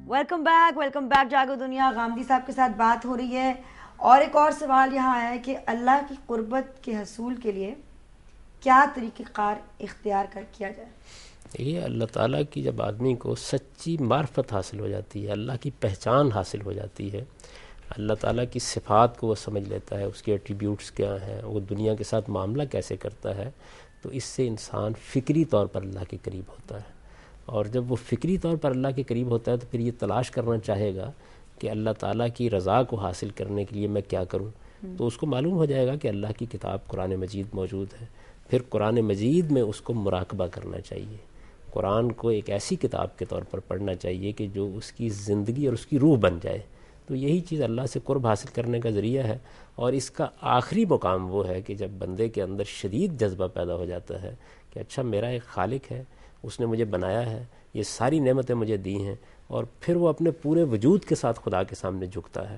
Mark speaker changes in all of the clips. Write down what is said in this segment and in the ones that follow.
Speaker 1: Welcome back جاگو دنیا. غامدی صاحب کے ساتھ بات ہو رہی ہے اور ایک اور سوال یہاں آیا ہے کہ اللہ کی قربت کے حصول کے لیے کیا طریقہ کار اختیار کیا جائے؟
Speaker 2: یہ اللہ تعالیٰ کی جب آدمی کو سچی معرفت حاصل ہو جاتی ہے، اللہ کی پہچان حاصل ہو جاتی ہے، اللہ تعالیٰ کی صفات کو وہ سمجھ لیتا ہے، اس کے ایٹریبیوٹس کیا ہیں، وہ دنیا کے ساتھ معاملہ کیسے کرتا ہے، تو اس سے انسان فکری طور پر اللہ کے قریب ہوتا ہے. اور جب وہ فکری طور پر اللہ کے قریب ہوتا ہے تو پھر یہ تلاش کرنا چاہے گا کہ اللہ تعالیٰ کی رضا کو حاصل کرنے کے لیے میں کیا کروں. تو اس کو معلوم ہو جائے گا کہ اللہ کی کتاب قرآن مجید موجود ہے. پھر قرآن مجید میں اس کو مراقبہ کرنا چاہیے. قرآن کو ایک ایسی کتاب کے طور پر پڑھنا چاہیے کہ جو اس کی زندگی اور اس کی روح بن جائے. تو یہی چیز اللہ سے قرب حاصل کرنے کا ذریعہ ہے. اور اس کا آخری مقام وہ ہے کہ جب بندے کے اندر شدید جذبہ پیدا ہو جاتا ہے کہ اچھا میرا ایک خالق ہے، اس نے مجھے بنایا ہے، یہ ساری نعمتیں مجھے دی ہیں، اور پھر وہ اپنے پورے وجود کے ساتھ خدا کے سامنے جھکتا ہے.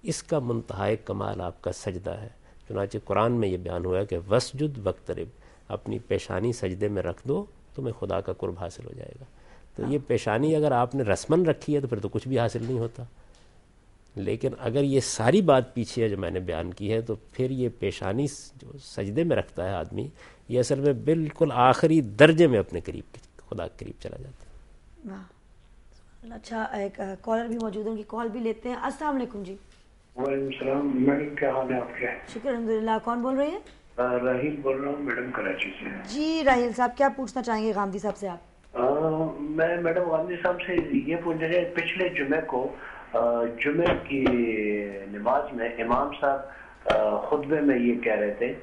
Speaker 2: اس کا منتہائی کمال آپ کا سجدہ ہے. چنانچہ قرآن میں یہ بیان ہوا ہے کہ وسجد وقترب، اپنی پیشانی سجدے میں رکھ دو، تمہیں خدا کا قرب حاصل ہو جائے گا. تو یہ پیشانی اگر آپ نے رسمن رکھی ہے تو پھر تو کچھ بھی حاصل نہیں ہوتا. لیکن اگر یہ ساری بات پیچھے ہے جو میں نے بیان کی ہے، تو پھر یہ پیشانی جو سجدے میں رکھتا ہے آدمی، یہ اصل میں بالکل آخری درجے میں اپنے قریب خدا کے قریب چلا جاتا ہے.
Speaker 1: اچھا، ایک کالر بھی موجود ہے، ان کی کال بھی لیتے ہیں. السلام علیکم جی.
Speaker 3: وعلیکم السلام میڈم، کیا حال ہے آپ کے؟
Speaker 1: شکر الحمدللہ. کون بول رہے ہیں؟
Speaker 3: راہیل بول رہا ہوں میڈم، کراچی سے.
Speaker 1: جی راہیل صاحب، کیا پوچھنا چاہیں گے غامدی صاحب سے آپ؟
Speaker 3: میں میڈم غامدی صاحب سے یہ پوچھ رہے، پچھلے جمعے کو جمعے کی نماز میں امام صاحب خطبے میں یہ کہہ رہے تھے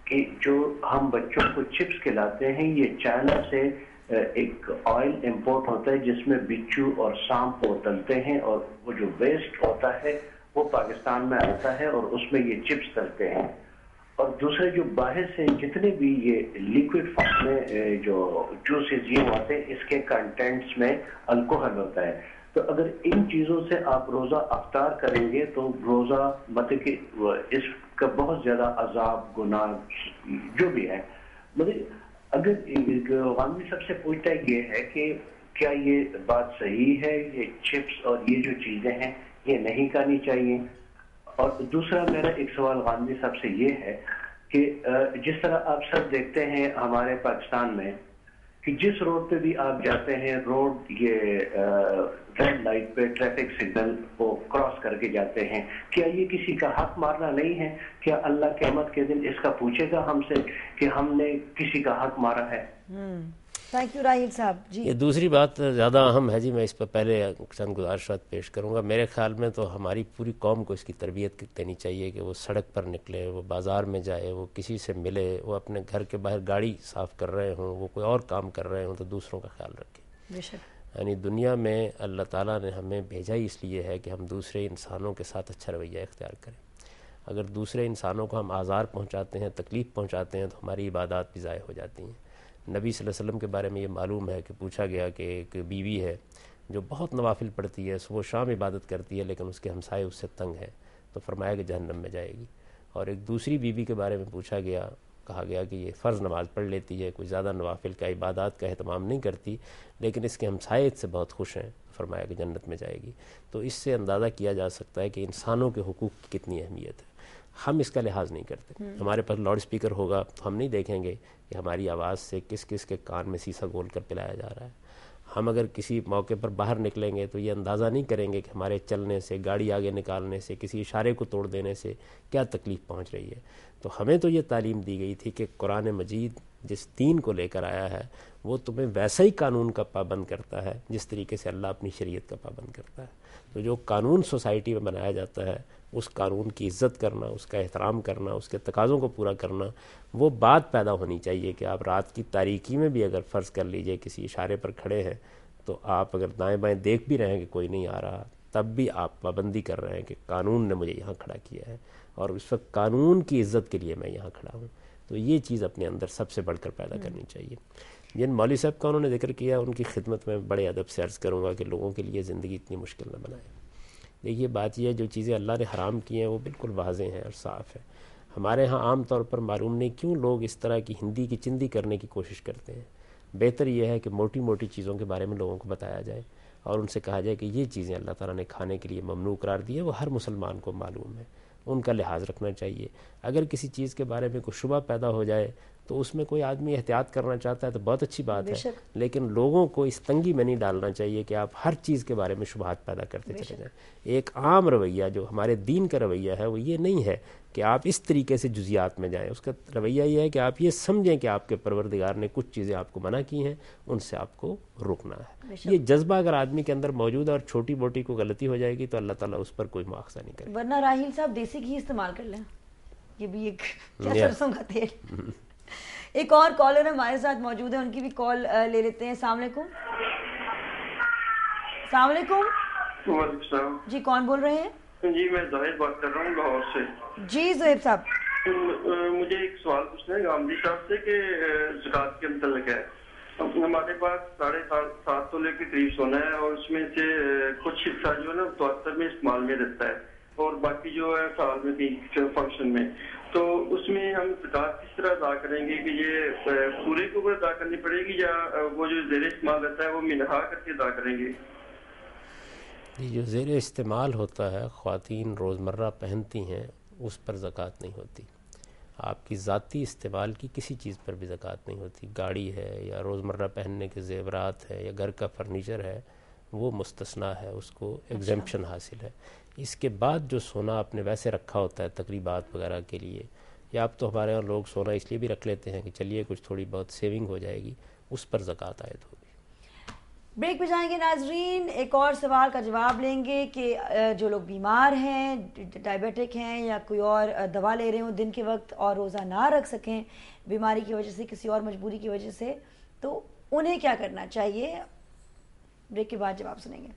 Speaker 3: کہ جو ہم بچوں کو چپس کھلاتے ہیں یہ چائنا سے ایک آئل امپورٹ ہوتا ہے جس میں بچو اور سانپ کو تلتے ہیں، اور وہ جو ویسٹ ہوتا ہے وہ پاکستان میں آتا ہے اور اس میں یہ چپس تلتے ہیں. اور دوسرے جو باہر سے جتنے بھی یہ لیکوڈ فارم میں جو جوسز یہ ہوتے ہیں اس کے کنٹینٹس میں الکوہل ہوتا ہے. تو اگر ان چیزوں سے آپ روزہ افطار کریں گے تو روزہ مطلب کہ اس کا بہت زیادہ عذاب، گناہ جو بھی ہے. مطلب اگر غامدی سب سے پوچھتا ہے یہ ہے کہ کیا یہ بات صحیح ہے، یہ چپس اور یہ جو چیزیں ہیں یہ نہیں کھانی چاہیے؟ اور دوسرا میرا ایک سوال غامدی صاحب سے یہ ہے کہ جس طرح آپ سب دیکھتے ہیں ہمارے پاکستان میں کہ جس روڈ پہ بھی آپ جاتے ہیں، روڈ یہ ریڈ لائٹ پہ ٹریفک سگنل کو کراس کر کے جاتے ہیں. کیا یہ کسی کا حق مارنا نہیں ہے؟ کیا اللہ قیامت کے دن اس کا پوچھے گا ہم سے کہ ہم نے کسی کا حق مارا ہے؟
Speaker 1: تھینک یو راہیل صاحب. جی
Speaker 2: یہ دوسری بات زیادہ اہم ہے جی، میں اس پہ پہلے چند گزارشات پیش کروں گا. میرے خیال میں تو ہماری پوری قوم کو اس کی تربیت دینی چاہیے کہ وہ سڑک پر نکلے، وہ بازار میں جائے، وہ کسی سے ملے، وہ اپنے گھر کے باہر گاڑی صاف کر رہے ہوں، وہ کوئی اور کام کر رہے ہوں تو دوسروں کا خیال رکھیں.
Speaker 1: بے شک.
Speaker 2: یعنی دنیا میں اللہ تعالیٰ نے ہمیں بھیجا ہی اس لیے ہے کہ ہم دوسرے انسانوں کے ساتھ اچھا رویہ اختیار کریں. اگر دوسرے انسانوں کو ہم آزار پہنچاتے ہیں، تکلیف پہنچاتے ہیں، تو ہماری عبادات بھی ضائع ہو جاتی ہیں. نبی صلی اللہ علیہ وسلم کے بارے میں یہ معلوم ہے کہ پوچھا گیا کہ ایک بیوی ہے جو بہت نوافل پڑھتی ہے، صبح و شام عبادت کرتی ہے، لیکن اس کے ہمسائے اس سے تنگ ہے، تو فرمایا کہ جہنم میں جائے گی. اور ایک دوسری بیوی کے بارے میں پوچھا گیا، کہا گیا کہ یہ فرض نماز پڑھ لیتی ہے، کوئی زیادہ نوافل کا عبادات کا اہتمام نہیں کرتی، لیکن اس کے ہمسائے اس سے بہت خوش ہیں، فرمایا کہ جنت میں جائے گی. تو اس سے اندازہ کیا جا سکتا ہے کہ انسانوں کے حقوق کی کتنی اہمیت ہے. ہم اس کا لحاظ نہیں کرتے. ہمارے پاس لاؤڈ سپیکر ہوگا تو ہم نہیں دیکھیں گے کہ ہماری آواز سے کس کس کے کان میں سیسا گول کر پلایا جا رہا ہے. ہم اگر کسی موقع پر باہر نکلیں گے تو یہ اندازہ نہیں کریں گے کہ ہمارے چلنے سے، گاڑی آگے نکالنے سے، کسی اشارے کو توڑ دینے سے کیا تکلیف پہنچ رہی ہے. تو ہمیں تو یہ تعلیم دی گئی تھی کہ قرآن مجید جس دین کو لے کر آیا ہے وہ تمہیں ویسا ہی قانون کا پابند کرتا ہے جس طریقے سے اللہ اپنی شریعت کا پابند کرتا ہے. تو جو قانون سوسائٹی میں بنایا جاتا ہے اس قانون کی عزت کرنا، اس کا احترام کرنا، اس کے تقاضوں کو پورا کرنا، وہ بات پیدا ہونی چاہیے کہ آپ رات کی تاریکی میں بھی اگر فرض کر لیجئے کسی اشارے پر کھڑے ہیں تو آپ اگر دائیں بائیں دیکھ بھی رہے ہیں کہ کوئی نہیں آ رہا، تب بھی آپ پابندی کر رہے ہیں کہ قانون نے مجھے یہاں کھڑا کیا ہے اور اس وقت قانون کی عزت کے لیے میں یہاں کھڑا ہوں. تو یہ چیز اپنے اندر سب سے بڑھ کر پیدا کرنی چاہیے. جن مولوی صاحب کا انہوں نے ذکر کیا ان کی خدمت میں بڑے ادب سے عرض کروں گا کہ لوگوں کے لیے زندگی اتنی مشکل نہ بنائیں. دیکھیے بات یہ ہے، جو چیزیں اللہ نے حرام کی ہیں وہ بالکل واضح ہیں اور صاف ہیں. ہمارے ہاں عام طور پر معلوم نہیں کیوں لوگ اس طرح کی ہندی کی چندی کرنے کی کوشش کرتے ہیں. بہتر یہ ہے کہ موٹی موٹی چیزوں کے بارے میں لوگوں کو بتایا جائے. اور ان سے کہا جائے کہ یہ چیزیں اللہ تعالیٰ نے کھانے کے لیے ممنوع قرار دی ہے، وہ ہر مسلمان کو معلوم ہے، ان کا لحاظ رکھنا چاہیے۔ اگر کسی چیز کے بارے میں کوئی شبہ پیدا ہو جائے تو اس میں کوئی آدمی احتیاط کرنا چاہتا ہے تو بہت اچھی بات ہے، لیکن لوگوں کو اس تنگی میں نہیں ڈالنا چاہیے کہ آپ ہر چیز کے بارے میں شبہات پیدا کرتے چلے جائیں۔ ایک عام رویہ جو ہمارے دین کا رویہ ہے وہ یہ نہیں ہے کہ آپ اس طریقے سے جزیات میں جائیں، اس کا رویہ یہ ہے کہ آپ یہ سمجھیں کہ آپ کے پروردگار نے کچھ چیزیں آپ کو منع کی ہیں، ان سے آپ کو رکنا ہے۔ یہ جذبہ اگر آدمی کے اندر موجود ہے اور چھوٹی موٹی کو غلطی ہو جائے گی تو اللہ تعالیٰ اس پر کوئی مواخذہ نہیں کرے گا۔
Speaker 1: ورنہ راہیل صاحب دیسی گھی استعمال کر لیں، یہ بھی ایک سرسوں کا تیل۔ ایک اور کالر ہمارے ساتھ موجود ہے، ان کی بھی کال لے لیتے ہیں۔ السلام علیکم۔ السلام علیکم۔
Speaker 4: وعلیکم السلام
Speaker 1: جی کون بول رہے ہیں؟
Speaker 4: جی میں زاہد بات کر رہا ہوں لاہور سے۔
Speaker 1: جی زہیب صاحب،
Speaker 4: مجھے ایک سوال پوچھنا ہے غامدی صاحب سے کہ زکوٰۃ کے متعلق ہے۔ ہمارے پاس 7.5 تولے کے قریب سونا ہے اور اس میں سے کچھ حصہ جو ہے نا تواتر میں استعمال میں رہتا ہے اور باقی جو ہے سال میں بھی فنکشن میں، تو اس میں ہم زکوٰۃ کس طرح ادا کریں گے کہ یہ پورے کے اوپر ادا کرنی پڑے گی یا وہ جو زیر استعمال رہتا ہے وہ منہا کر کے ادا کریں گے؟
Speaker 2: جو زیر استعمال ہوتا ہے خواتین روزمرہ پہنتی ہیں اس پر زکوٰۃ نہیں ہوتی۔ آپ کی ذاتی استعمال کی کسی چیز پر بھی زکوٰۃ نہیں ہوتی۔ گاڑی ہے یا روزمرہ پہننے کے زیورات ہے یا گھر کا فرنیچر ہے وہ مستثنیٰ ہے، اس کو ایگزمپشن حاصل ہے۔ اس کے بعد جو سونا آپ نے ویسے رکھا ہوتا ہے تقریبات وغیرہ کے لیے، یا اب تو ہمارے یہاں لوگ سونا اس لیے بھی رکھ لیتے ہیں کہ چلیے کچھ تھوڑی بہت سیونگ ہو جائے گی، اس پر زکوٰۃ عائد ہوگی۔
Speaker 1: بریک پہ جائیں گے ناظرین، ایک اور سوال کا جواب لیں گے کہ جو لوگ بیمار ہیں، ڈائبیٹک ہیں یا کوئی اور دوا لے رہے ہوں دن کے وقت اور روزہ نہ رکھ سکیں بیماری کی وجہ سے، کسی اور مجبوری کی وجہ سے، تو انہیں کیا کرنا چاہیے؟ بریک کے بعد جواب سنیں گے۔